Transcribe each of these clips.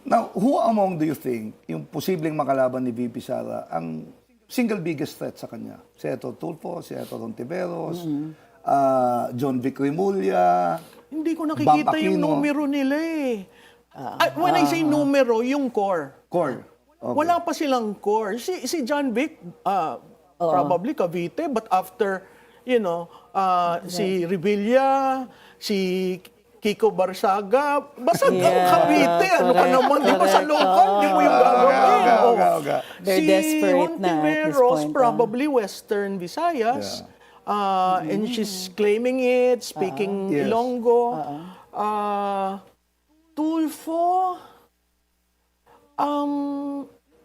Now, who among do you think yung posibleng makalaban ni VP Sara ang single biggest threat sa kanya? Senator Tulfo, Senator Ontiveros, John Vic Rimulya, Hindi ko Bam nakikita yung Aquino. numero nila eh. When I say numero, yung core. Core. Okay. Wala pa silang core. Si John Vic, probably Cavite, but after, si Revilla, si Kiko Barsaga, basta Cavite, ano ka naman, di ba sa local, di mo yung gagawin. Okay. They're Si desperate na at this Hontiveros, point. probably Western Visayas, and she's claiming it, speaking Yes. Ilonggo. Tulfo,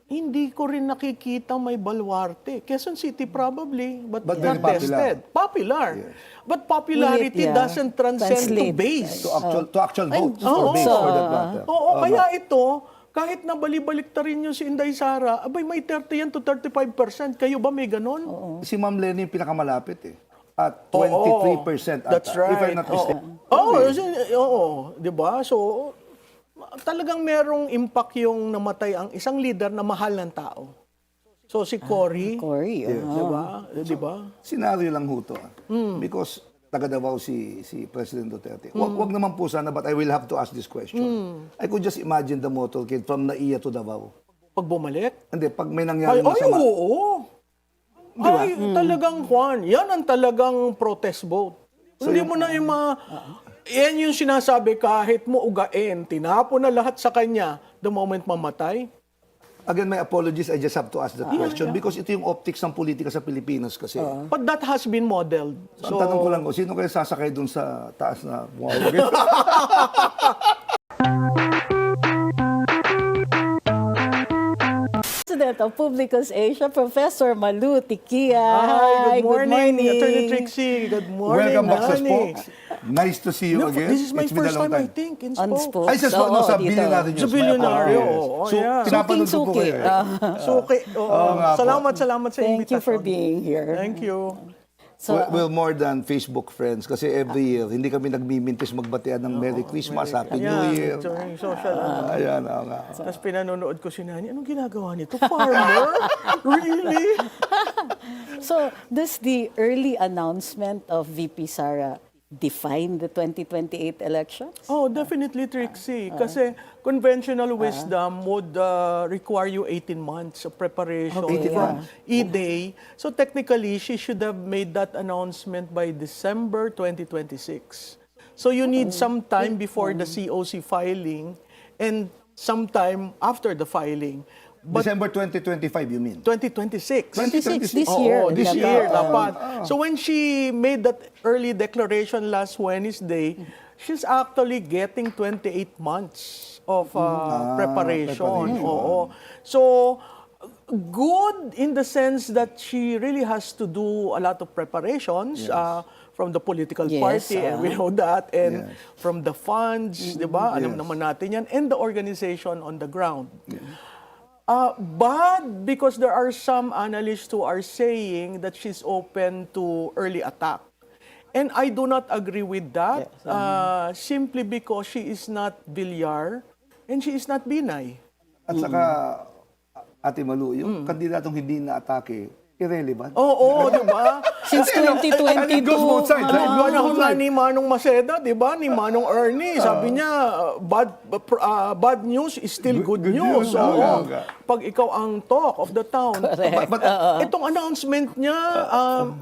hindi ko rin nakikita may baluarte. Quezon City probably, but very not tested. Popular. Yes. But popularity Yeah. doesn't transcend to Translate. base. To actual votes oo. or base for that matter. Oo, kaya ito, kahit nabalibalik ta rin yung si Inday Sara, abay may 30 yan to 35%. Kayo ba may ganon? Si Ma'am Lenny yung pinakamalapit eh. At 23% That's ata, right. if I'm not mistaken. Oo, di ba? So, talagang merong impact yung namatay ang isang leader na mahal ng tao. So, si Cory, Cory, di ba? Senaryo lang ho to. Because taga Davao si President Duterte. Wag naman po sana, but I will have to ask this question. I could just imagine the motorcade from Naiya to Davao. Pag bumalik, Hindi, pag may nangyari ay, masama. oo. Ay, talagang, Juan, yan ang talagang protest vote. Hindi mo na yung mga... Yan yung sinasabi, kahit mo ugain, tinapo na lahat sa kanya the moment mamatay. Again, my apologies, I just have to ask that question because ito yung optics ng politika sa Pilipinas kasi. But that has been modeled. So, ang tanong ko lang, sino kaya sasakay dun sa taas na bumawag? President of Publicos Asia, Professor Malu Tikia. Hi, good morning, Attorney Trixie. Good morning, Welcome back sa Nani. Spokes. Nice to see you No, again. this is my It's been a first long time, I think, in On Spokes. Spokes. Ay, sa Spokes, no, sa dito. Billionaire News. Sa Billionaire, Yes. oo, So, yeah. pinapanood ko Suking-suki. kayo. So, okay. nga po. Salamat sa Thank you for invitation. being here. Thank you. So, Well, more than Facebook friends kasi every year, hindi kami nagmimintis magbatean ng Merry Christmas, Happy New Year. During social. Ayan, oo nga. Tapos pinanonood ko si Nani, anong ginagawa nito? Farmer? Really? so does the early announcement of VP Sara define the 2028 elections? Oh, definitely, Trixie. Kasi conventional wisdom would require you 18 months of preparation from E-Day. So technically, she should have made that announcement by December 2026. So you need some time before the COC filing and some time after the filing. But December 2025, you mean? 2026. 26 this Oo, year. this dapat. year, dapat. So when she made that early declaration last Wednesday, she's actually getting 28 months of preparation. Oo. So, good in the sense that she really has to do a lot of preparations from the political Yes, party, and we know that, and Yes. from the funds, di ba? Alam Yes. naman natin yan, and the organization on the ground. But because there are some analysts who are saying that she's open to early attack. And I do not agree with that, simply because she is not Villar and she is not Binay. At saka, Ate Malu, yung kandidatong hindi na-atake, irrelevant. Oo, di ba? Since And it 2022. goes both sides, right? Yung panahon nga ni Manong Maceda, di ba? Ni Manong Ernie, sabi niya, bad news is still good news. Oo. Pag ikaw ang talk of the town. But itong announcement niya,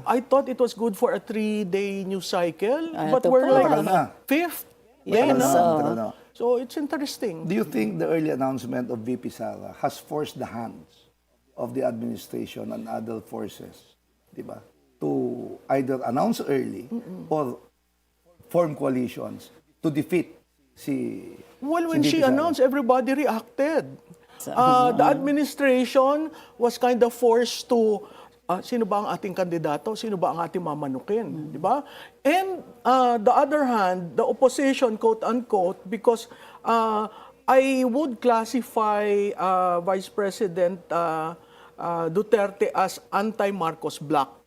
I thought it was good for a 3-day news cycle. But ito we're po. like Matagal na. fifth. Yes, Yan na. Matagal na. So it's interesting. Do you think the early announcement of VP Sara has forced the hands of the administration and other forces, di ba, to either announce early or form coalitions to defeat si Well, when si she VP Sara? announced, everybody reacted. The administration was kind of forced to, sino ba ang ating kandidato? Sino ba ang ating mamanukin? Di ba? And the other hand, the opposition, quote-unquote, because I would classify Vice President Duterte as anti-Marcos bloc.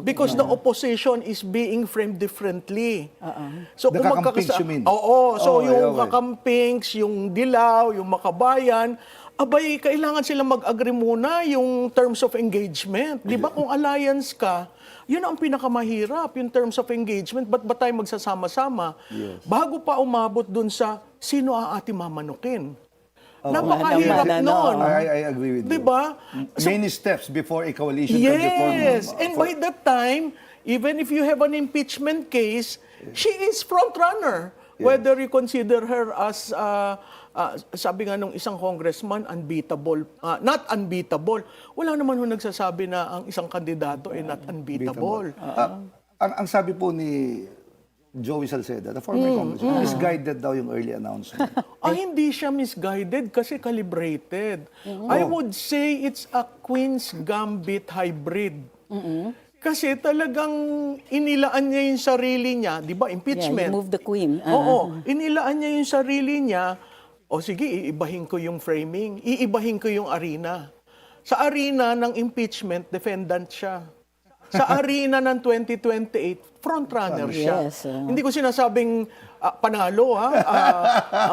Because the opposition is being framed differently. So The kakampings, you mean? Oo. So Okay, yung okay. kakampings, yung dilaw, yung makabayan, abay, kailangan sila mag-agree muna yung terms of engagement. Di ba kung alliance ka, yun ang pinakamahirap, yung terms of engagement. Ba't ba tayo magsasama-sama? Bago pa umabot dun sa sino ang ating mamanukin. Napakahirap Ano, nun. I agree with Di you. ba? Many steps before a coalition can be formed. Yes. And by that time, even if you have an impeachment case, she is front runner. Whether you consider her as, sabi nga nung isang congressman, unbeatable. Not unbeatable. Wala naman ho nagsasabi na ang isang kandidato ay not unbeatable. Ang sabi po ni Joey Salceda, the former congressman, misguided daw yung early announcement. Hindi siya misguided kasi calibrated. I would say it's a Queen's Gambit hybrid. Kasi talagang inilaan niya yung sarili niya, di ba, Yeah, impeachment. you move the queen. Oo, inilaan niya yung sarili niya, o sige, iibahin ko yung framing, iibahin ko yung arena. Sa arena ng impeachment, defendant siya. Sa arena ng 2028, frontrunner siya. Yes, Hindi ko sinasabing panalo, ha?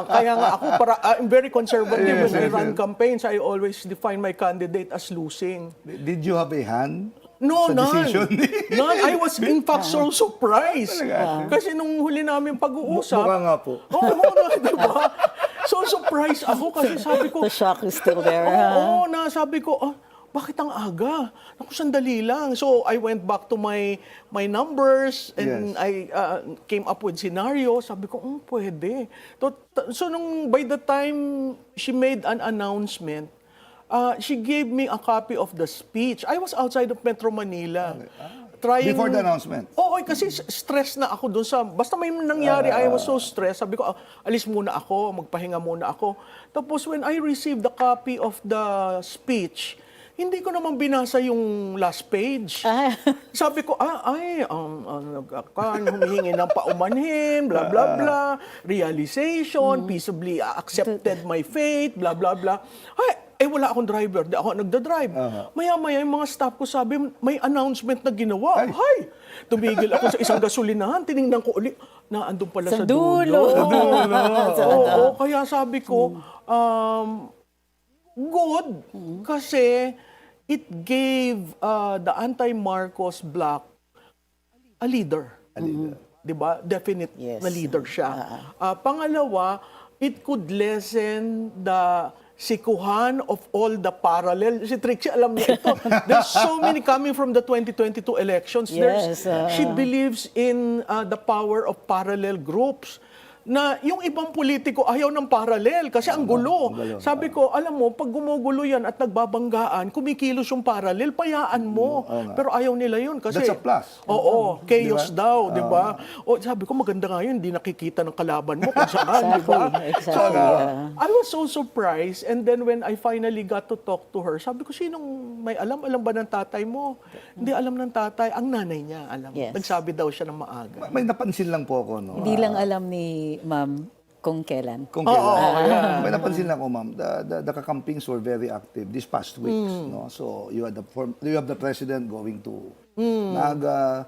Kaya nga ako, I'm very conservative when I run campaigns. I always define my candidate as losing. Did you have a hand No, sa none. decision? None. I was in fact so surprised. Kasi nung huli namin pag-uusap, Mukha nga po. diba? So surprised ako kasi sabi ko, The shock is still there. oo, sabi ko, bakit ang aga? Naku, sandali lang. So I went back to my numbers and Yes. I came up with scenario. Sabi ko, pwede. So nung by the time she made an announcement, she gave me a copy of the speech. I was outside of Metro Manila. Trying, Before the announcement? Oo, kasi stress na ako doon sa, basta may nangyari, I was so stressed. Sabi ko, alis muna ako, magpahinga muna ako. Tapos when I received the copy of the speech, hindi ko naman binasa yung last page. Sabi ko, humihingi ng paumanhin, blah, blah, blah, realization, peaceably accepted my fate, blah, blah, blah. Wala akong driver. Di ako nagda-drive. Maya-maya, yung mga staff ko sabi, may announcement na ginawa. Tumigil ako sa isang gasolinahan. Tinignan ko ulit. Andun pala sa dulo. Oo, kaya sabi ko, good. Kasi it gave the anti-Marcos bloc a leader. Diba? Definite Yes. na leader siya. Pangalawa, it could lessen the sikuhan of all the parallel. Si Trixie, alam niya ito. There's so many coming from the 2022 elections. Yes, She believes in the power of parallel groups. Na yung ibang politiko ayaw ng parallel kasi ang gulo. Sabi ko, alam mo, pag gumugulo yan at nagbabanggaan, kumikilos yung parallel, payaan mo. Pero ayaw nila yun kasi... That's a plus. Oo, chaos daw, di ba? O sabi ko, maganda nga yun, hindi nakikita ng kalaban mo kung saan, di ba? Exactly. I was so surprised and then when I finally got to talk to her, sabi ko, sinong may alam? Alam ba ng tatay mo? Hindi alam ng tatay. Ang nanay niya, alam. Yes. Nagsabi daw siya ng maaga. May napansin lang po ako, no? Hindi lang alam ni Ma'am kung kailan. Kung kailan. May napansin lang ako, ma'am, the kakampings were very active these past weeks. No? So you have the president going to Naga,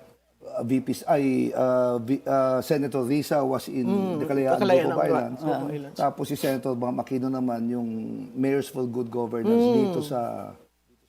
Senator Risa was in the Kalayaan Group of Islands. Tapos si Senator Bang Aquino naman yung Mayors for Good Governance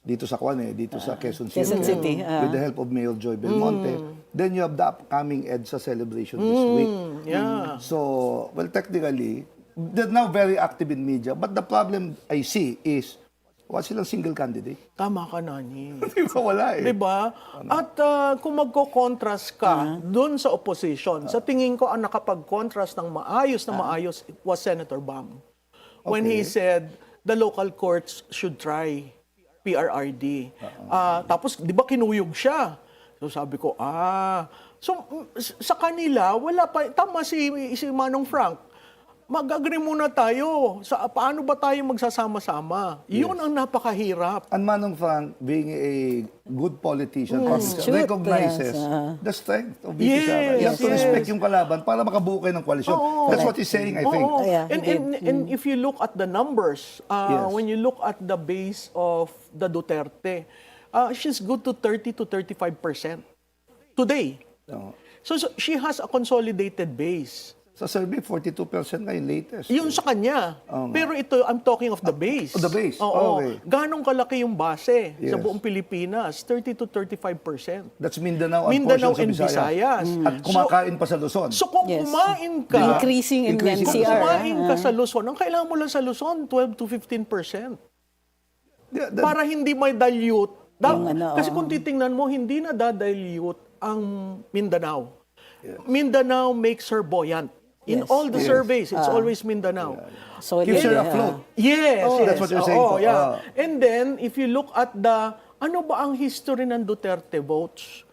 dito sa Quezon City, Quezon City, with the help of Mayor Joy Belmonte. Then you have the upcoming EDSA celebration this week. Yeah. So, well, technically, they're now very active in media. But the problem I see is, wala silang single candidate. Tama ka, Nani. Di ba wala eh? Diba? At kung magko-contrast ka doon sa opposition, sa tingin ko ang nakapag-contrast ng maayos na maayos was Senator Bam. When he said the local courts should try PRRD. Tapos, di ba kinuyog siya? So sabi ko, So, sa kanila, wala pa, tama si Manong Frank, mag-agree muna tayo sa paano ba tayo magsasama-sama. Yun ang napakahirap. And Manong Frank, being a good politician, Astute, recognizes yes, the strength of VP Sara. You have to respect yung kalaban para makabuo kayo ng koalisyon. That's what he's saying, I think. Yeah, And if you look at the numbers, when you look at the base of the Duterte, she's good to 30 to 35%. today. Oo. So she has a consolidated base. Sa survey, 42% ngayon latest. Yun sa kanya. Pero ito, I'm talking of the base. the base. Oo. Okay. Ganong kalaki yung base sa Yes. buong Pilipinas? 30 to 35%. That's Mindanao and Mindanao portions and of Visayas. Visayas. At kumakain pa sa Luzon. So kung Yes. kumain ka, Increasing in Increasing kung NCR. kumain ka sa Luzon, ang kailangan mo lang sa Luzon, 12 to 15%. Yeah, Para hindi may dilute. Kasi oo. kung titingnan mo, hindi na dadilute ang Mindanao. Mindanao makes her buoyant. In Yes. all the surveys, it's always Mindanao. So, keeps her yeah. afloat. Yes, yes. That's what you're saying po. Yeah. And then, if you look at ano ba ang history ng Duterte votes?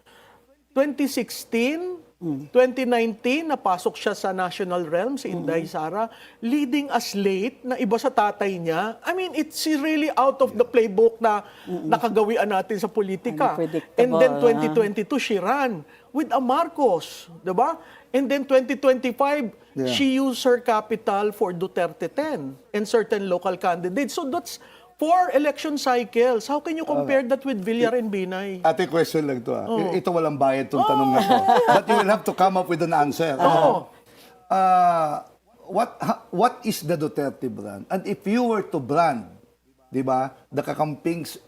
2016, 2019, napasok siya sa national realm, si Inday Sara, leading us late na iba sa tatay niya. I mean, it's really out of the playbook na nakagawian natin sa politika. Unpredictable, And then 2022, she ran with a Marcos, diba? And then 2025, she used her capital for Duterte 10 and certain local candidates. So that's 4 election cycles. How can you compare that with Villar and Binay? Ate, question lang to. Ito walang bayad itong tanong na to. But you will have to come up with an answer. What is the Duterte brand? And if you were to brand, di ba, the Kakampings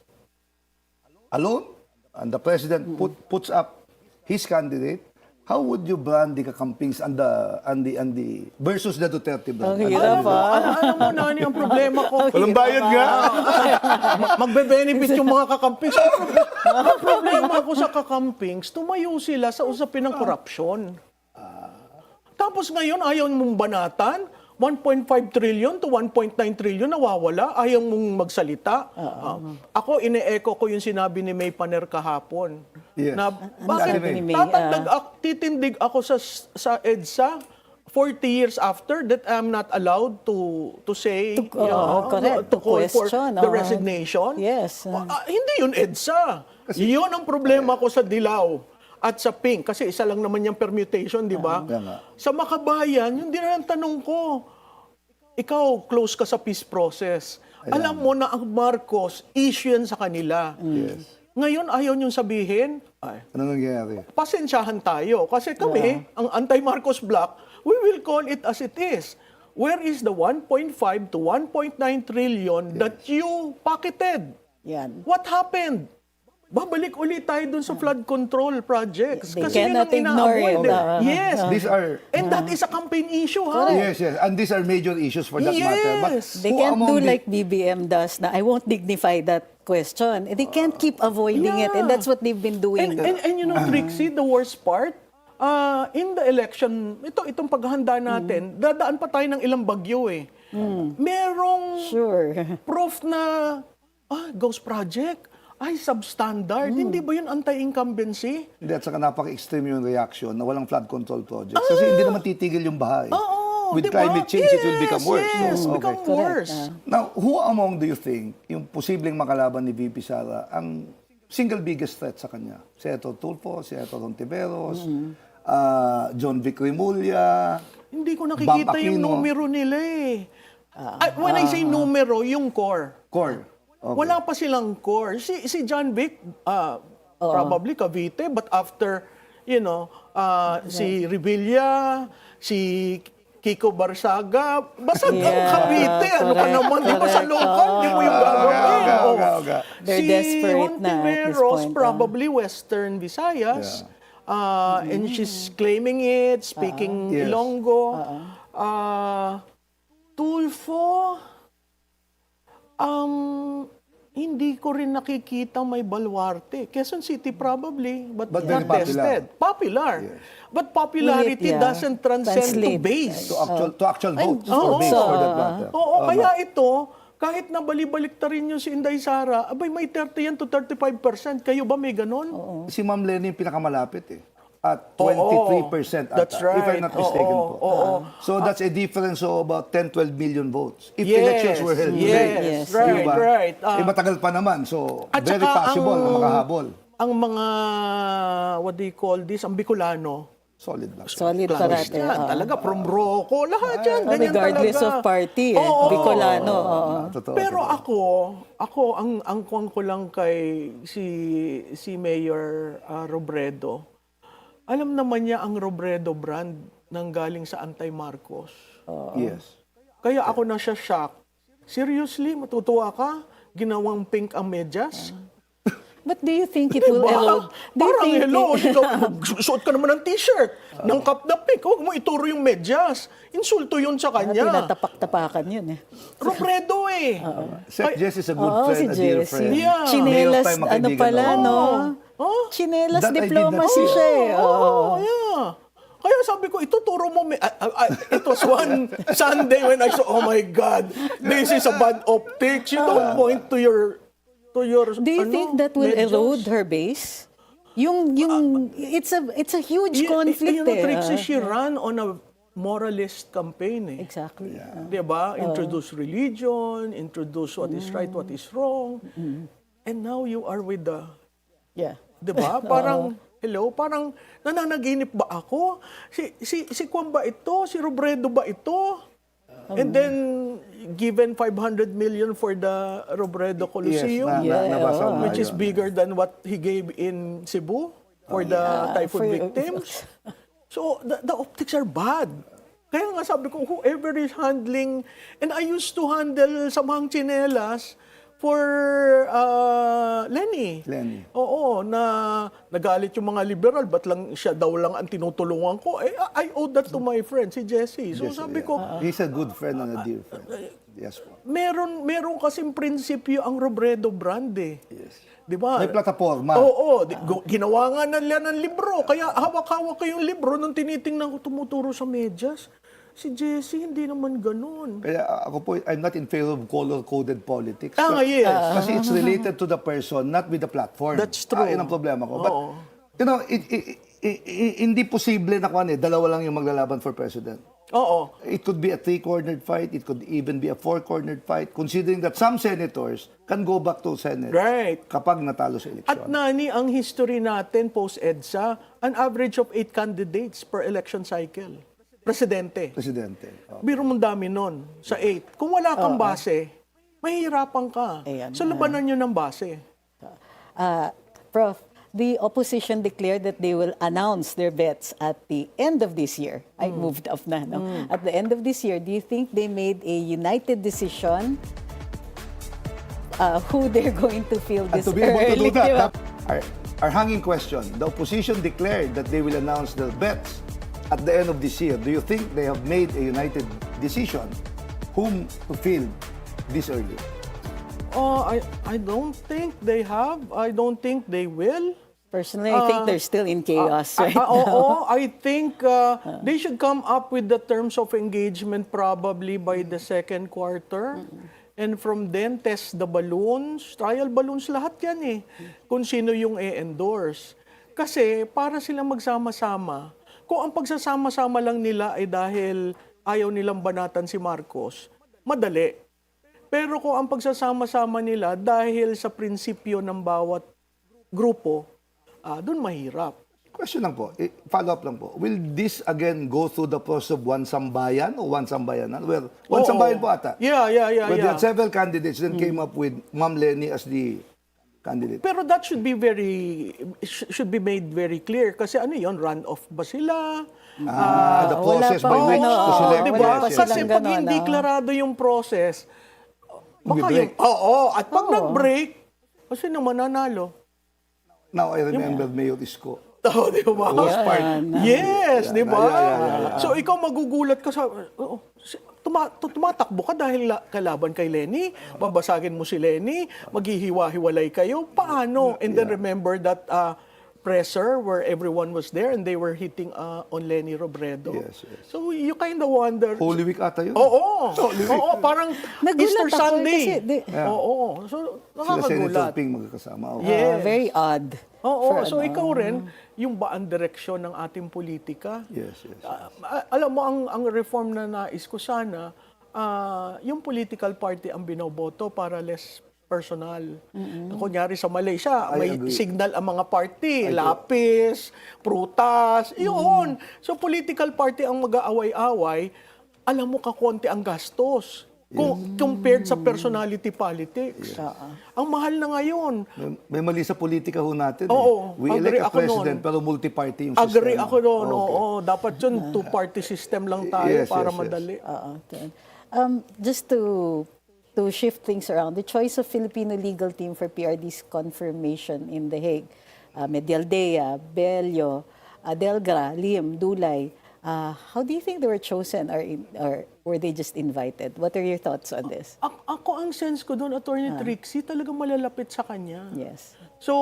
alone, and the president puts up his candidate, how would you brand the Kakampings and the versus the Duterte brand? Ang hirap, Alam mo, Nani, ang problema ko. Walang bayad nga. Magbe-benefit yung mga kakampings. Ang problema ko sa kakampings, tumayo sila sa usapin ng korupsyon. Tapos ngayon, ayaw mong banatan, 1.5 trillion to 1.9 trillion nawawala, ayaw mong magsalita. Ako, ine-echo ko yung sinabi ni May Paner kahapon. Yes. Na bakit sabi ni May? titindig ako sa EDSA 40 years after that I'm not allowed to say, correct, to call for question, the resignation. Yes. Hindi yun EDSA. Yun ang problema ko sa Dilaw at sa Pink. Kasi isa lang naman yung permutation, di ba? Sa Makabayan, yun din ang tanong ko. Ikaw, close ka sa peace process. Alam mo na ang Marcos, issue yan sa kanila. Yes. Ngayon, ayaw niyong sabihin, Ano nangyayari? pasensyahan tayo. Kasi kami, ang anti-Marcos bloc, we will call it as it is. Where is the 1.5 to 1.9 trillion that you pocketed? Yan. What happened? Babalik ulit tayo dun sa flood control projects. They Kasi yun cannot ang ignore inaaboy. it. Yes. These are And that is a campaign issue, ha? yes. And these are major issues for that matter. But Yes. They who can't among do the- like BBM does na I won't dignify that question. They can't keep avoiding it. And that's what they've been doing. And you know, Trixie, the worst part, in the election, itong paghahanda natin, dadaan pa tayo ng ilang bagyo eh. Merong Sure. proof na, ghost project, substandard. Hindi ba yun anti-incumbency? Hindi, at saka napaka-extreme yung reaction na walang flood control projects. Kasi hindi naman titigil yung bahay. With diba? climate change, it will become worse. Yes, Okay. become worse. Now, who among do you think yung posibleng makalaban ni VP Sara ang single biggest threat sa kanya? Senator Tulfo, Senator Hontiveros, John Vic Rimulya, Hindi ko Bam nakikita yung Aquino. numero nila eh. When I say numero, yung core. Core. Okay. Wala pa silang core. Si John Vic, probably Cavite, but after, si Revilla, si Kiko Barsaga, basag ang Cavite. Ano ka correct, naman? Di ba sa local? Di mo yung gagawin. Okay. They're Si desperate na at this Hontiveros, point, probably Western Visayas. And she's claiming it, speaking Yes. Ilonggo. Tulfo, hindi ko rin nakikita may baluarte. Quezon City probably, but But not very popular. tested. Popular. But popularity Ulit, doesn't transcend to Translate. base. To actual votes oo. or base for that matter. Oo, kaya ito, kahit na balibalik ta rin yung si Inday Sara, abay may 30 yan to 35%. Kayo ba may ganon? Si Ma'am Lenny yung pinakamalapit eh. At 23% ata, That's right. if I'm not mistaken po. So that's a difference of about 10-12 million votes. If elections were held today. Yes, right, Diba? right. Matagal pa naman. So, At very saka possible na makahabol. Ang mga, what do you call this, ang Bicolano, Solid lang. Solid Class parate. yan, talaga, from Rocco, lahat yan, ganyan Regardless talaga. of party, Oo. Bicolano. Totoo, Pero totoo. ang kuwang ko lang kay si Mayor Robredo, Alam naman niya ang Robredo brand nang galing sa anti-Marcos. Yes. Kaya ako na siya shock. Seriously, matutuwa ka? Ginawang pink ang medyas? But do you think it will erode? Do you Parang think hello, suot ka naman ng t-shirt, ng cup na pink, huwag mo ituro yung medyas. Insulto yun sa kanya. Tinatapak-tapakan yun eh. Robredo eh. Sec Jess is a good Oo, friend, si a dear Jessie. friend. Yeah. Chinelas, Male time ano magkaibigan pala, ako. no? Oh. Chinelas That I did not diplomacy see. siya eh. Oh, yeah. Kaya sabi ko, ituturo mo, it was one Sunday when I saw, oh my God, this is a bad optics. You don't point to your Do you think that will medyas. erode her base? Yung it's a huge conflict You know, eh. Trixie, she ran on a moralist campaign eh. Exactly. Diba? Introduce religion, introduce what is right, what is wrong. And now you are with the, Yeah. diba? Parang, hello, parang nananaginip ba ako? Si Kwan ba ito? Si Robredo ba ito? And then, given 500 million for the Robredo Coliseum, Nabasa ko which nga is yun. bigger than what he gave in Cebu for the typhoon victims. So, the optics are bad. Kaya nga sabi ko, whoever is handling, and I used to handle samahang tsinelas for Lenny. Lenny. Oo, na nagalit yung mga liberal, ba't lang siya daw lang ang tinutulungan ko? I owe that to my friend, si Jessie. So Yes, sabi yeah. ko, He's a good friend and a dear friend. Yes po. meron kasing prinsipyo ang Robredo brand eh. Yes. Di ba? May plataforma. Oo, ginawa nga nila ng libro. Kaya hawak-hawak ko yung libro nung tinitingnan ko tumuturo sa medyas. Si Jessie, hindi naman ganun. Kaya ako po, I'm not in favor of color-coded politics. Yes. Kasi it's related to the person, not with the platform. That's true. Yun ang problema ko. But, Oo. you know, hindi posible na kung dalawa lang yung maglalaban for president. Oo. It could be a three-cornered fight. It could even be a four-cornered fight, considering that some senators can go back to Senate Right. kapag natalo sa eleksyon. At nani, ang history natin post-EDSA, an average of 8 candidates per election cycle. Presidente. Presidente. Oh. Biro mong dami nun, sa 8. Kung wala kang base, mahihirapan ka. Ayan. So, labanan nyo ng base. Prof, the opposition declared that they will announce their bets at the end of this year. I moved off na, no? At the end of this year, do you think they made a united decision who they're going to fill And this to be able to do early? Diba? that, our hanging question, the opposition declared that they will announce their bets at the end of this year. Do you think they have made a united decision whom to fill this early? I don't think they have. I don't think they will. Personally, I think they're still in chaos right now. Oo, I think they should come up with the terms of engagement probably by the second quarter. And from then, test the balloons. Trial balloons, lahat yan eh. Kung sino yung i-endorse. Kasi para silang magsama-sama, kung ang pagsasama-sama lang nila ay dahil ayaw nilang banatan si Marcos, madali. Pero kung ang pagsasama-sama nila dahil sa prinsipyo ng bawat grupo, doon mahirap. Question lang po, follow up lang po. Will this again go through the process of one sambayan o one sambayanan? Well, one Oo. sambayan po ata. Yeah. Where they had several candidates, then came up with Ma'am Lenny as the candidate. Pero that should be made very clear kasi ano yon, run-off ba sila? The process wala pa, by which ano, to select Diba? wala pa yes, yes. Kasi silang pag ganon, hindi klarado yung process, baka Mag-break. at pag nag-break, kasi naman nanalo. Now I remember Mayor Isko. Di ba? Was part. Yes, di ba? Yeah. So ikaw magugulat ka sa, tumatakbo ka dahil kalaban kay Lenny, babasagin mo si Lenny, maghihiwa-hiwalay kayo, paano? And then remember that presser where everyone was there and they were hitting on Lenny Robredo. Yes. So you kind of wonder. Holy Week ata yun. Oo, parang Nagulat Easter ako Sunday. kasi Oo, so Sila Senator nakakagulat. Ping magkakasama. Oh. Yes. Very odd. Oo, For so ikaw rin, yung ba ang direksyon ng ating politika? Yes. Alam mo, ang reform na nais ko sana, yung political party ang binoboto para less personal. Kunyari sa Malaysia, I may agree. signal ang mga party, lapis, prutas, yun. So political party ang mag-aaway-away, alam mo kakonti ang gastos. compared sa personality politics. Ang mahal na ngayon. May mali sa politika ho natin. Oo, We agree elect a ako president nun. pero multi-party yung sistema. Agree ako doon. Okay. Oo, dapat yun, two-party system lang tayo Yes, para yes, yes. madali. Just to shift things around, the choice of Filipino legal team for PRD's confirmation in The Hague, Medialdea, Bello, Adelgra, Lim, Dulay, how do you think they were chosen, or were they just invited? What are your thoughts on this? Ako ang sense ko doon, Attorney Trixie, talagang malalapit sa kanya. Yes. So,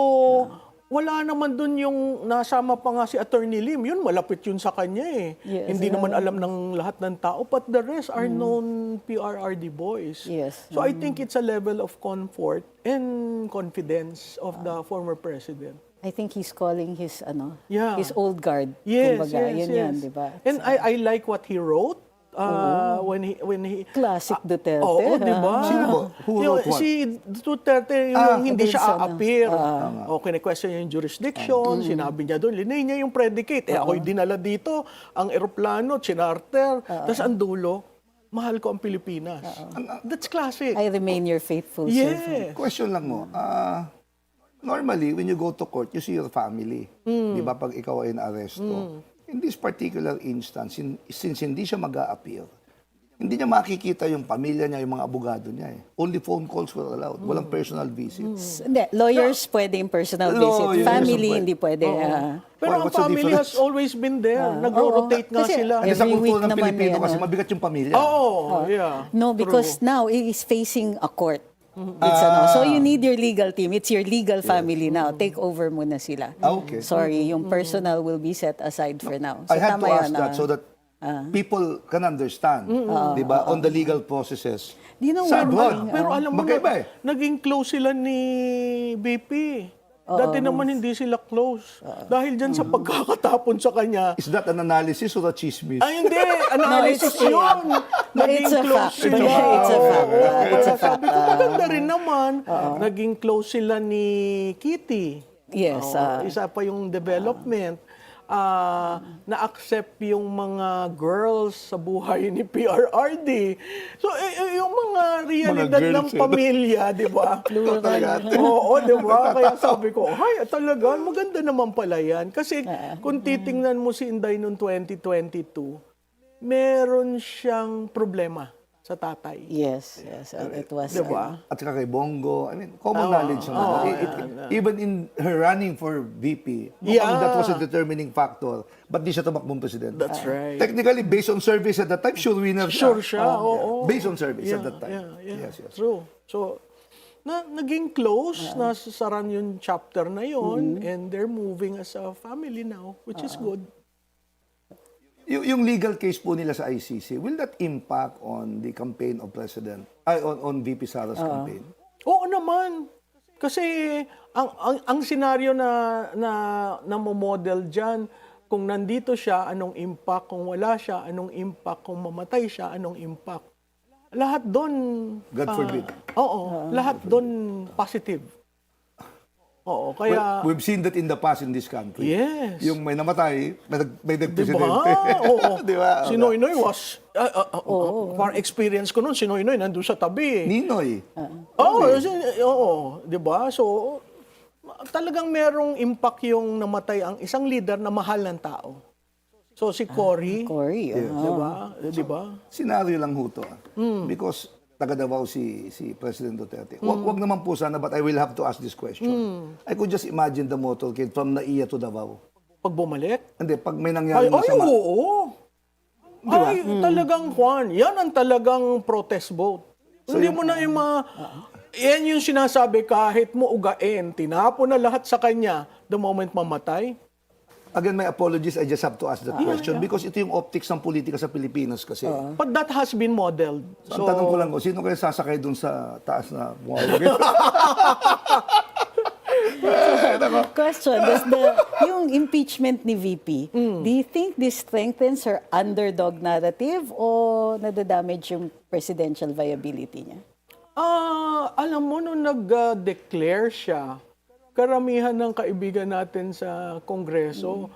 wala naman doon yung nasama pa nga si Attorney Lim. Yun, malapit yun sa kanya eh. Yes, Hindi naman alam ng lahat ng tao. But the rest are known PRRD boys. Yes. So I think it's a level of comfort and confidence of the former president. I think he's calling his Yeah. his old guard. Yes, Kumbaga, yes, yun yes. yan, di ba? And I like what he wrote. When he Classic Duterte. Oo, di ba? Sino ba? Who wrote what? Si Duterte, yung hindi dun siya sa a-appear. O, kine-question niya yung jurisdiction, sinabi niya doon, linay niya yung predicate. Ako'y dinala dito, ang eroplano, chinarter, tapos ang dulo, mahal ko ang Pilipinas. That's classic. I remain your faithful servant. Yes. Question lang mo. Normally, when you go to court, you see your family. Di ba? Pag ikaw ay na-aresto. In this particular instance, since hindi siya mag-a-appear, hindi niya makikita yung pamilya niya, yung mga abogado niya. Only phone calls were allowed. Walang personal visits. Hindi, lawyers pwede in personal visit. Lawyers Family, pwede. hindi pwede. Pero ang What's the family has difference? always been there. Nagro-rotate nga Kasi sila. Kasi sa Every week kultura ng naman Pilipino may kasi ano. mabigat yung pamilya. Oo, yeah. No, because now he is facing a court. It's so you need your legal team. It's your legal family now. Take over muna sila. Okay. Sorry, yung personal will be set aside for now. I had to tama ask yun, that so that people can understand, di ba, on the legal processes. Do you know Sa what? abroad. Pero alam mo, Magkaiba eh. naging close sila ni BP. Dati naman hindi sila close. Dahil dyan sa pagkakatapon sa kanya, Is that an analysis or a chismis? ay hindi, analysis yun. Naging it's a close fact. sila. It's a fact. It's a Kaya sabi ko, maganda rin naman. Naging close sila ni Kitty. Yes. Isa pa yung development. Na-accept yung mga girls sa buhay ni PRRD. So, yung mga realidad girls, ng pamilya, di ba? Talaga. Oo, di ba? Kaya sabi ko, ay, talaga, maganda naman pala yan. Kasi kung titingnan mo si Inday noong 2022, meron siyang problema sa tatay. Yes. It was. Di ba? At saka kay Bongo, I mean, common knowledge naman. Even in her running for VP, mukhang that was a determining factor. But di siya tumakbong presidente. That's right. Technically, based on service at that time, sure winner siya. Sure siya, oo. Based on service at that time. Yeah. Yes. True. So, naging close, nasasaran yung chapter na yon, and they're moving as a family now, which is good. Yung legal case po nila sa ICC, will that impact on the campaign of President, on VP Sara's campaign? Oo naman. Kasi ang senaryo na mo-model diyan, kung nandito siya, anong impact? Kung wala siya, anong impact? Kung mamatay siya, anong impact? Lahat doon God forbid. Lahat doon positive. Oo, kaya We've seen that in the past in this country. yes. Yung may namatay, may Diba? nagpresidente. Oo. Di ba? Si Noynoy was, for experience ko nun, si Noynoy nandun sa tabi. Ninoy. Oo, di ba? So, talagang merong impact yung namatay ang isang leader na mahal ng tao. So, si Cory, Cory. di ba? Senaryo lang ho to. Because taga Davao si President Duterte. Wag naman po sana, but I will have to ask this question. I could just imagine the motorcade from Naiya to Davao. Pag bumalik, Hindi, pag may nangyari ay, masama. oo. Ay, talagang, Juan, yan ang talagang protest vote. Hindi mo na yung yan yung sinasabi, kahit mo ugain, tinapon na lahat sa kanya, the moment mamatay. Again, my apologies, I just have to ask that question because ito yung optics ng politika sa Pilipinas kasi. But that has been modeled. So, ang tanong ko lang ko, sino kaya sasakay dun sa taas na bumabagay? Question, yung impeachment ni VP, do you think this strengthens her underdog narrative o nadadamage yung presidential viability niya? Alam mo, nung nag-declare siya, karamihan ng kaibigan natin sa Kongreso,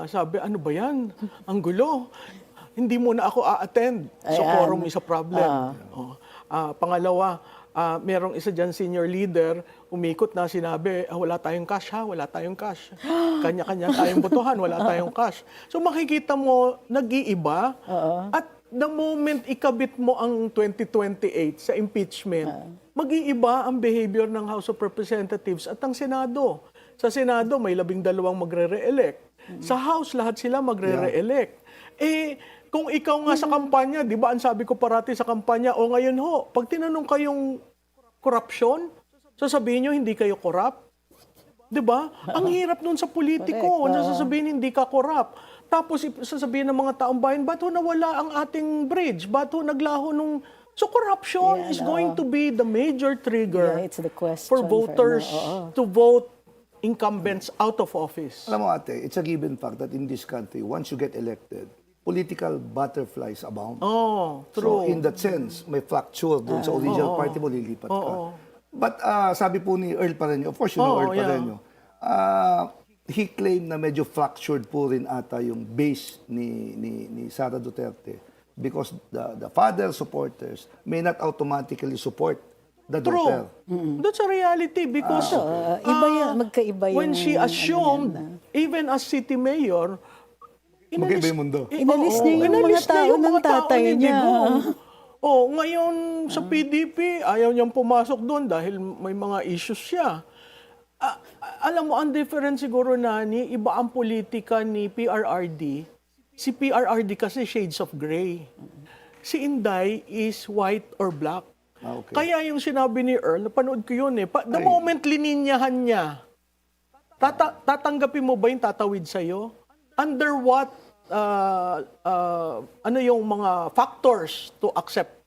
sabi, ano ba yan? Ang gulo. hindi muna ako a-attend. So, Ayan. quorum is a problem. Oh. Pangalawa, merong isa dyan senior leader, umikot na sinabi, wala tayong cash ha, wala tayong cash. Kanya-kanya tayong botohan, wala tayong cash. So makikita mo, nag-iiba. At the moment ikabit mo ang 2028 sa impeachment, mag-iiba ang behavior ng House of Representatives at ang Senado. Sa Senado, may 12 magre-re-elect. Sa House, lahat sila magre-re-elect. Kung ikaw nga sa kampanya, di ba, ang sabi ko parati sa kampanya, ngayon ho, pag tinanong kayong korupsyon, sasabihin nyo hindi kayo korap. Di ba? Ang hirap nun sa politiko, Correct. na sasabihin hindi ka korap. Tapos sasabihin ng mga taong bayan, ba't ho nawala ang ating bridge? Ba't ho naglaho nung... So corruption is going to be the major trigger Yeah, it's the question for voters to vote incumbents out of office. Alam mo ate, it's a given fact that in this country, once you get elected, political butterflies abound. Oh, So true. in that sense, may fracture doon sa original party mo, lilipat ka. But sabi po ni Earl Pareño, of course you know Earl Pareño, he claimed na medyo fractured po rin ata yung base ni Sara Duterte because the father supporters may not automatically support the daughter. True. That's a reality because iba yan, magkaiba yung... when she assumed, even as city mayor, Magkaiba yung mundo. Inalis niya yung mga inalis niya tao yung ng mga tao tatay ni niya. Digong. Ngayon sa PDP, ayaw niyang pumasok doon dahil may mga issues siya. Alam mo, ang difference siguro, Nani, iba ang politika ni PRRD. Si PRRD kasi shades of gray. Si Inday is white or black. Okay. Kaya yung sinabi ni Earl, napanood ko yun the moment lininyahan niya, tatanggapin mo ba yung tatawid sa'yo? Under what, ano yung mga factors to accept?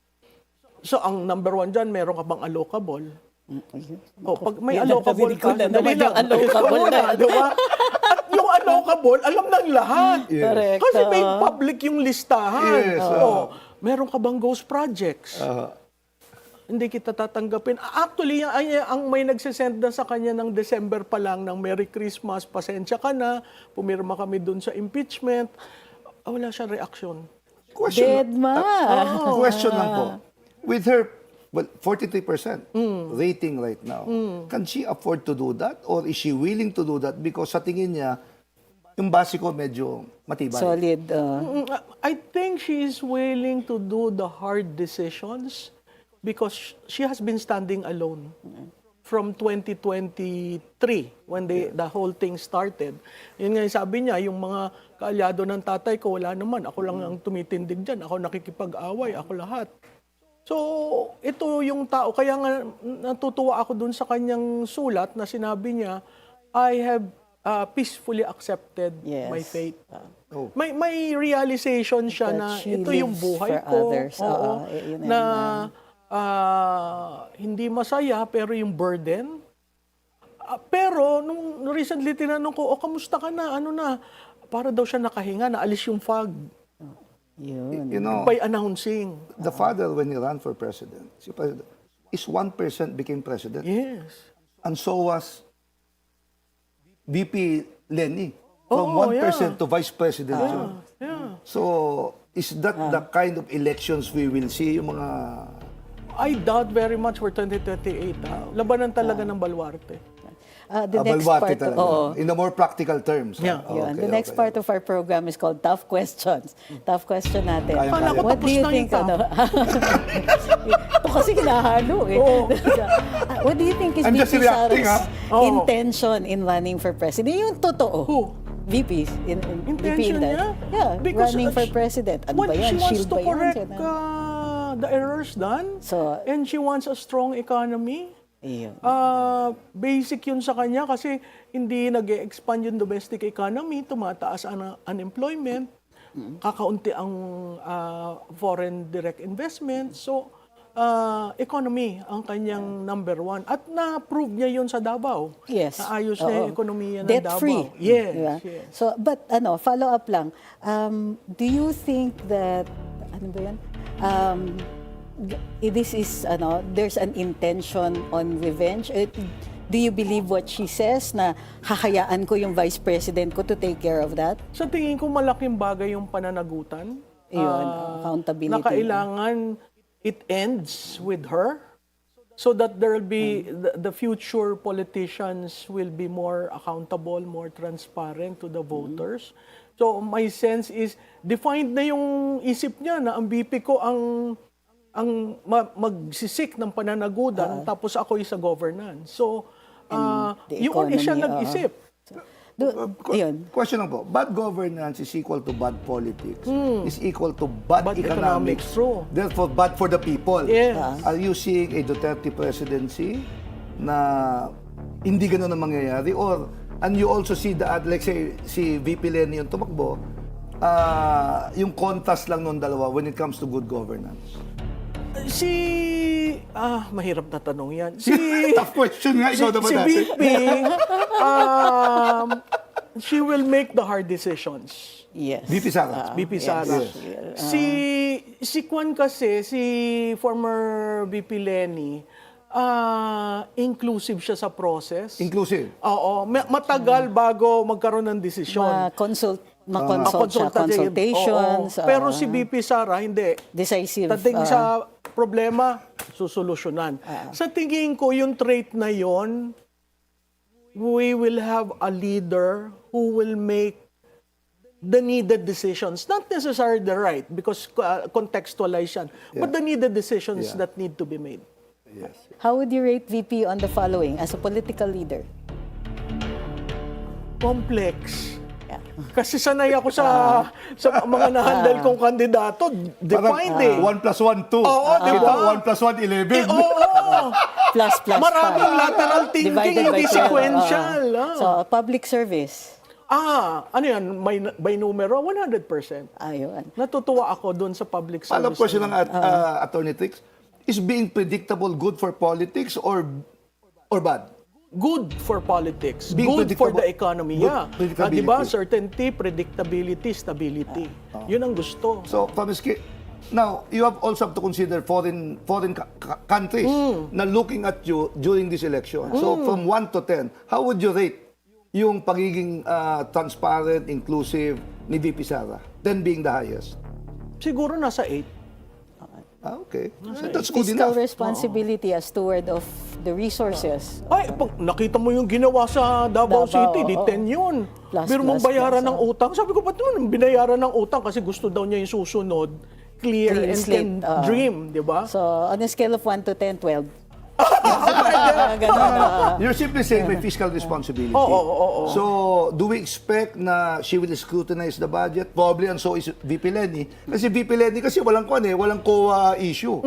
So, ang number one dyan, meron ka bang allocable? Pag may allocable ko ka, na naman yung allocable ikaw na, di ba? At yung allocable, alam ng lahat. Correct. Kasi may public yung listahan. Yes, Meron ka bang ghost projects? Hindi kita tatanggapin. Actually, ang may nagsisend na sa kanya ng December pa lang ng Merry Christmas, pasensya ka na, pumirma kami dun sa impeachment. Wala siyang reaksyon. Dead ma. Question lang po. With her 43% rating right now, can she afford to do that? Or is she willing to do that? Because sa tingin niya, yung base ko medyo matibay. Solid. I think she is willing to do the hard decisions because she has been standing alone from 2023 when the whole thing started. Yun nga yung sabi niya, yung mga kaalyado ng tatay ko, wala naman. Ako lang ang tumitindig dyan. Ako nakikipag-away. Ako lahat. So, ito yung tao. Kaya nga natutuwa ako dun sa kanyang sulat na sinabi niya, I have peacefully accepted Yes. my fate. May realization siya That na she ito yung lives buhay for ko. others. Yun Na hindi masaya pero yung burden. Pero nung recently tinanong ko, kamusta ka na? Ano na? Para daw siya nakahinga, naalis yung fog Yun. You know, by announcing. the father, when he ran for president, is 1% became president. Yes. And so was VP Lenny. From Oo, 1% yeah. to vice president yun. Yeah. So, is that the kind of elections we will see? Yung mga... I doubt very much for 2028. Labanan talaga ng Baluarte. The next Baluarte part, talaga. In the more practical terms. Yeah. Yun. The next part of our program is called Tough Questions. Tough question natin. Kaya-kaya. Kala ko What do tapos you na think? yung Ito kasi kinahalo eh. What do you think is I'm VP just reacting, Sara's Oo. intention in running for president? Yung totoo. Who? VP. Intention niya? Yeah, Because, running for president. Ano ba yan? She wants Shield to ba yan? correct the errors done. So- and she wants a strong economy. Iyon. Basic yun sa kanya kasi hindi nag-expand yung domestic economy, tumataas ang unemployment, kakaunti ang foreign direct investment. So, economy ang kanyang number one. At na-prove niya yun sa Davao. Yes. Naayos na yung ekonomiya ng Davao. Debt-free. Yes, Diba? yes. So, but follow up lang. Do you think that, ano ba yan? This is, there's an intention on revenge? Do you believe what she says na hahayaan ko yung vice president ko to take care of that? Sa tingin ko malaking bagay yung pananagutan. Yun, accountability. na kailangan it ends with her so that there will be the future politicians will be more accountable, more transparent to the voters. So my sense is defined na yung isip niya na ang BP ko magsisik ng pananagutan tapos ako sa governance. So the yung siya economy, nag-isip. Yun. Question lang po, bad governance is equal to bad politics, is equal to bad, Bad economics, economics, true. therefore bad for the people. Yes. Are you seeing a Duterte presidency na hindi ganun ang mangyayari? Or, and you also see that, like say, si VP Lenny yung tumakbo, yung contrast lang nung dalawa when it comes to good governance? Mahirap na tanong yan. Tough question nga, ikaw naman si natin. VP, she will make the hard decisions. Yes. VP Sara. VP Sara. Si Kwan kasi, si former VP Lenny, inclusive siya sa process. Inclusive. Oo, matagal bago magkaroon ng desisyon. Ma-consult siya, consultations. Oo. Pero si VP Sara, hindi. Decisive. Dating sa problema, susolusyonan. Sa tingin ko, yung trait na yon, we will have a leader who will make the needed decisions. Not necessarily the right, because contextualize yan. But the needed decisions that need to be made. Yes. How would you rate VP on the following as a political leader? Complex. Kasi sanay ako sa mga nahandle kong kandidato, defined eh. 1 plus 1, 2. Oo, di ba? 1 plus 1, 11. Oo. Plus Maraming pa. lateral thinking, Divided by hindi 12. sequential. So, public service. Ano yan? By numero? 100%. Ayun. Natutuwa ako doon sa public service. Follow-up question ng Attorney Trix. Is being predictable good for politics or bad? Good for politics. Being Good for predictable. the economy. Good Yeah. predictability. Diba? Certainty, predictability, stability. Yun ang gusto. So, Pamiski, now, you have also have to consider foreign countries na looking at you during this election. So, from 1 to 10, how would you rate yung pagiging transparent, inclusive ni VP Sara? 10 being the highest. Siguro nasa 8. Okay. That's good Fiscal enough. responsibility as steward of the resources. Ay, pag nakita mo yung ginawa sa Davao City, di 10 yun. Plus, Pero mong plus, bayaran plus, ng utang. Sabi ko, ba't naman binayaran ng utang? Kasi gusto daw niya yung susunod. Clear Clean and slate, can dream, di ba? So, on a scale of 1 to 10, 12. You're simply saying may fiscal responsibility. Oo. So, do we expect na she will scrutinize the budget? Probably, and so is VP Lenny. Kasi VP Lenny kasi walang COA issue.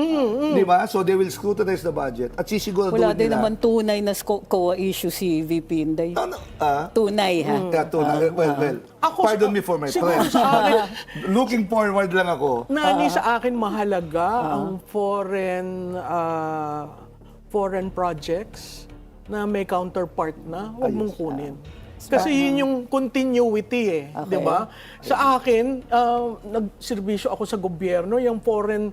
Di ba? So, they will scrutinize the budget. At sisiguraduhin Wala din nila. naman tunay na COA issue si VP Inday. Tunay, ha? Well, Ako, pardon me for my siguro friends. sa akin, Looking forward lang ako. Nani, sa akin mahalaga ang foreign projects na may counterpart na, huwag mong kunin. Kasi yun yung continuity eh, Okay. di ba? Sa akin, nagserbisyo ako sa gobyerno, yung foreign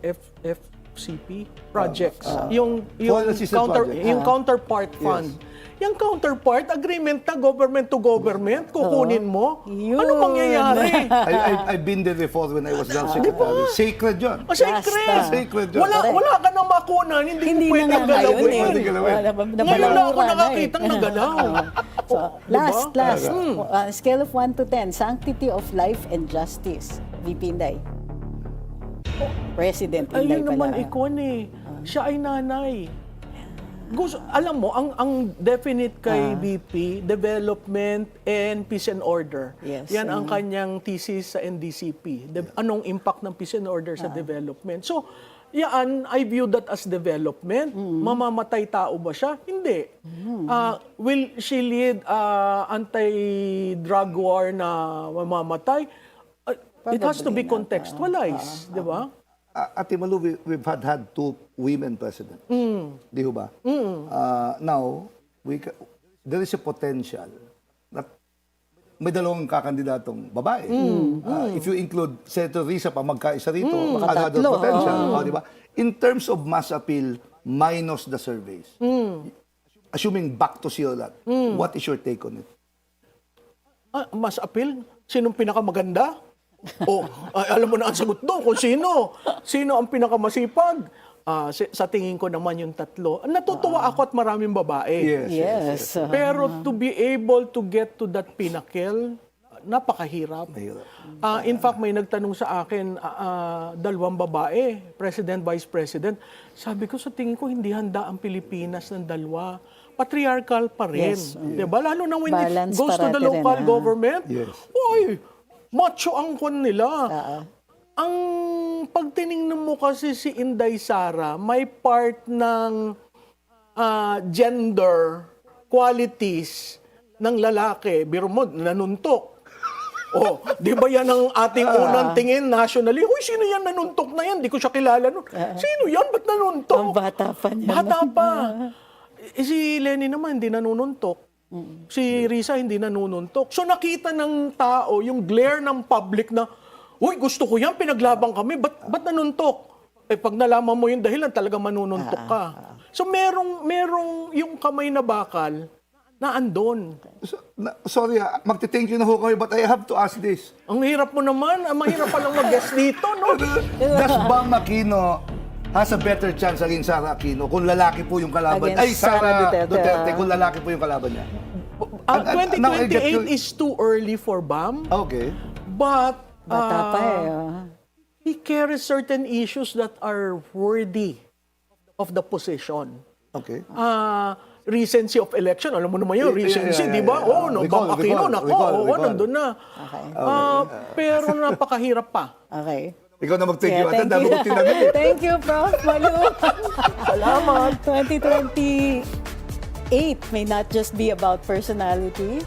FCP projects, yung Foreign assistance project. yung counterpart fund. Yung counterpart, agreement na government to government, kukunin mo. Yun. Ano mangyayari? I've been there before when I was Health Secretary. Sacred yun. Sacred. Sacred yun. Wala ka nang makunan, hindi Hindi pwedeng na nga ngayon galawin. Pwede galawin. Ngayon na ako nakakitang nagalaw. So, last. Diba? On a scale of 1 to 10, sanctity of life and justice. VP Inday. President Inday Ayun pala. naman ikon eh. Siya ay nanay. Alam mo, ang definite kay VP, development and peace and order. Yes. Yan ang kanyang thesis sa NDCP. Anong impact ng peace and order sa development. So, yan, I view that as development. Mamamatay tao ba siya? Hindi. Will she lead anti-drug war na mamamatay? It has to be contextualized, di ba? Ate Malu, we've had 2 women president. Di ho ba? Now, there is a potential na may dalawang kakandidatong babae. If you include Senator Risa pa magkaisa rito, baka another Tatlo, potential. Di ba? In terms of mass appeal, minus the surveys. Assuming back to COLAT, what is your take on it? Mas appeal? Sinong pinakamaganda? Alam mo na ang sagot doon kung sino. Sino ang pinakamasipag? Sa tingin ko naman yung tatlo. Natutuwa ako at maraming babae. Yes. Pero to be able to get to that pinnacle, napakahirap. Mahirap. In fact, may nagtanong sa akin, dalawang babae, President, Vice President. Sabi ko, sa tingin ko, hindi handa ang Pilipinas ng dalawa. Patriarchal pa rin. Yes. Diba? Lalo na when Balance it goes to the parati rin, local ah. government. Yes. Uy, macho ang kwan nila. Ang pag tiningnan mo kasi si Inday Sara, may part ng gender qualities ng lalaki. Biro mo, nanuntok. Di ba yan ang ating unang tingin nationally? Uy, sino yan nanuntok na yan? Di ko siya kilala nun. Sino yan? Ba't nanuntok? Ang bata pa niya. Bata pa. Si Lenny naman, hindi nanununtok. Si Risa, hindi nanununtok. So nakita ng tao yung glare ng public na, uy, gusto ko yan, pinaglaban kami, ba't nanuntok? Pag nalaman mo yung dahilan, talaga manununtok ka. So merong yung kamay na bakal na andon. Sorry, magti-thank you na ho kami, but I have to ask this. Ang hirap mo naman, ang mahirap palang mag-guess dito, no? Does Bam Aquino has a better chance against Sara Aquino kung lalaki po yung kalaban? Against Sara Duterte, kung lalaki po yung kalaban niya. Now I get 2028 is too early for Bam, Okay. but Bata pa he carries certain issues that are worthy of the position. Okay. Recency of election, alam mo naman yun, recency, di ba? Recall, Bam Aquino, recall. nandun na. Okay. Pero napakahirap pa. Okay. Ikaw na mag-thank you. Ate, thank dami you. ko tinanong eh. Thank you, Prof. Malu. Salamat. 2028 may not just be about personality,